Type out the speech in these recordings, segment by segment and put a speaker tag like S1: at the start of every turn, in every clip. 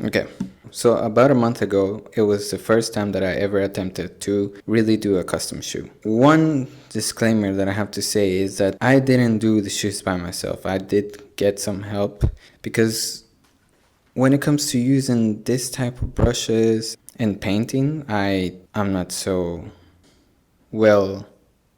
S1: Okay, so about a month ago, it was the first time that I ever attempted to really do a custom shoe. One disclaimer that I have to say is that I didn't do the shoes by myself. I did get some help because when it comes to using this type of brushes and painting, I'm not so well.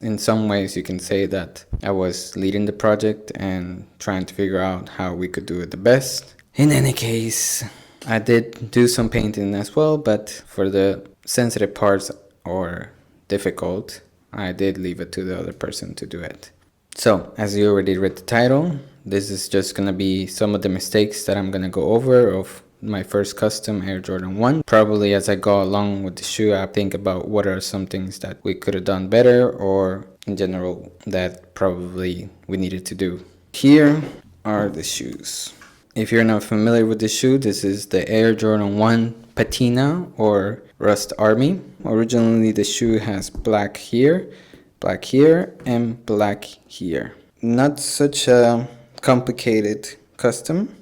S1: In some ways, you can say that I was leading the project and trying to figure out how we could do it the best. In any case, I did do some painting as well, but for the sensitive parts or difficult, I did leave it to the other person to do it. So, as you already read the title, this is just gonna be some of the mistakes that I'm gonna go over of my first custom Air Jordan 1. Probably as I go along with the shoe, I think about what are some things that we could have done better, or in general that probably we needed to do. Here are the shoes. If you're not familiar with the shoe, this is the Air Jordan 1 Patina or Rust Army. Originally the shoe has black here, and black here. Not such a complicated custom.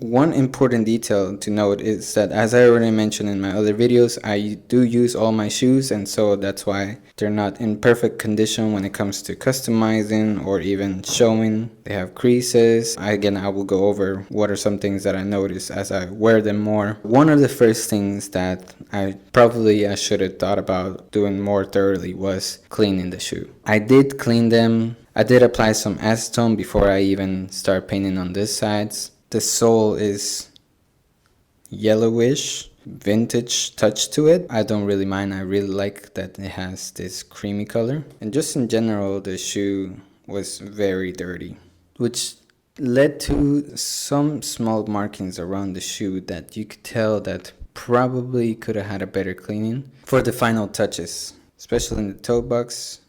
S1: One important detail to note is that, as I already mentioned in my other videos, I do use all my shoes, and so that's why they're not in perfect condition when it comes to customizing or even showing. They have creases. Again, I will go over what are some things that I notice as I wear them more. One of the first things that I should have thought about doing more thoroughly was cleaning the shoe. I did clean them. I did apply some acetone before I even start painting on these sides. The sole is yellowish, vintage touch to it. I don't really mind. I really like that it has this creamy color. And just in general, the shoe was very dirty, which led to some small markings around the shoe that you could tell that probably could have had a better cleaning for the final touches, especially in the toe box.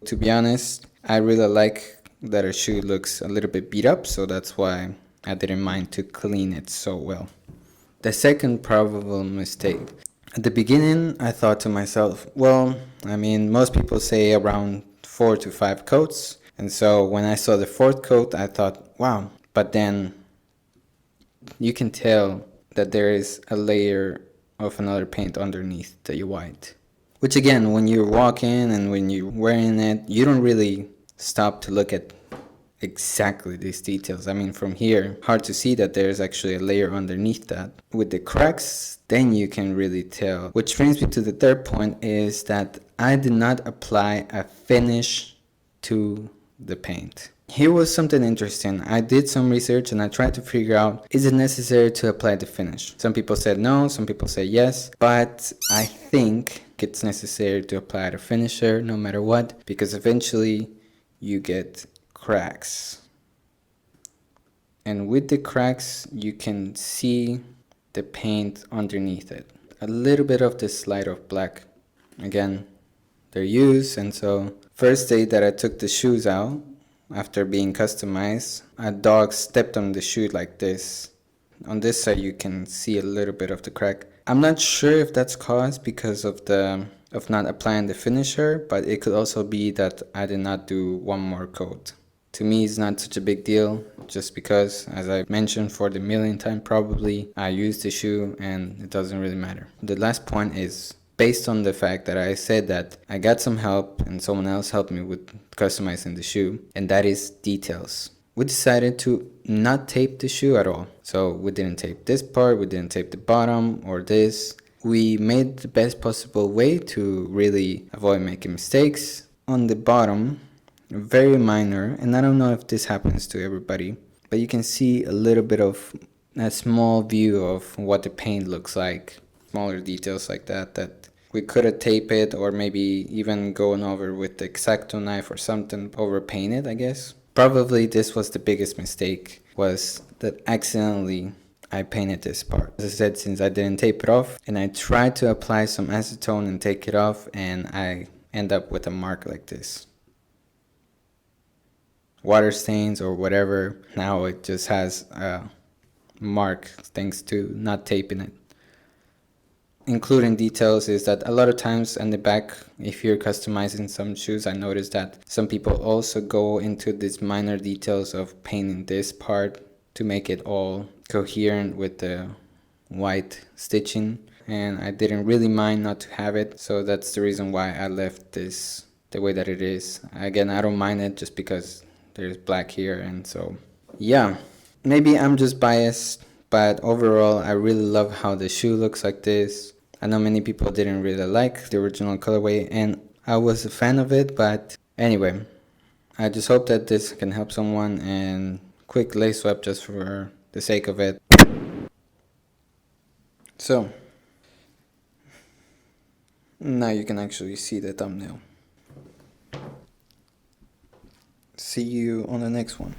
S1: To be honest, I really like that our shoe looks a little bit beat up, so that's why I didn't mind to clean it so well. The second probable mistake. At the beginning, I thought to myself, well, most people say around 4 to 5 coats, and so when I saw the fourth coat, I thought, wow. But then you can tell that there is a layer of another paint underneath the white, which again, when you're walking and when you're wearing it, you don't really stop to look at exactly these details. From here, hard to see that there's actually a layer underneath that. With the cracks, then you can really tell. Which brings me to the third point, is that I did not apply a finish to the paint. Here was something interesting. I did some research and I tried to figure out, is it necessary to apply the finish? Some people said no, some people say yes, but I think it's necessary to apply the finisher no matter what, because eventually you get cracks. And with the cracks, you can see the paint underneath it. A little bit of the slide of black. Again, they're used, and so first day that I took the shoes out, after being customized, a dog stepped on the shoe like this. On this side, you can see a little bit of the crack. I'm not sure if that's caused because of not applying the finisher, but it could also be that I did not do one more coat. To me, it's not such a big deal, just because, as I mentioned for the millionth time probably, I use the shoe and it doesn't really matter. The last point is based on the fact that I said that I got some help and someone else helped me with customizing the shoe, and that is details. We decided to not tape the shoe at all. So we didn't tape this part, we didn't tape the bottom or this. We made the best possible way to really avoid making mistakes. On the bottom, very minor, and I don't know if this happens to everybody, but you can see a little bit of a small view of what the paint looks like. Smaller details like that we could have taped it, or maybe even going over with the X-Acto knife or something, over paint it, I guess. Probably this was the biggest mistake, was that accidentally I painted this part. As I said, since I didn't tape it off, and I tried to apply some acetone and take it off, and I end up with a mark like this. Water stains or whatever, now it just has a mark thanks to not taping it. Including details is that a lot of times in the back, if you're customizing some shoes, I noticed that some people also go into these minor details of painting this part to make it all coherent with the white stitching, and I didn't really mind not to have it, so that's the reason why I left this the way that it is. Again, I don't mind it just because there's black here, and so yeah, maybe I'm just biased, but overall I really love how the shoe looks like this. I know many people didn't really like the original colorway, and I was a fan of it, but anyway, I just hope that this can help someone, and quick lace swap just for the sake of it. So, now you can actually see the thumbnail. See you on the next one.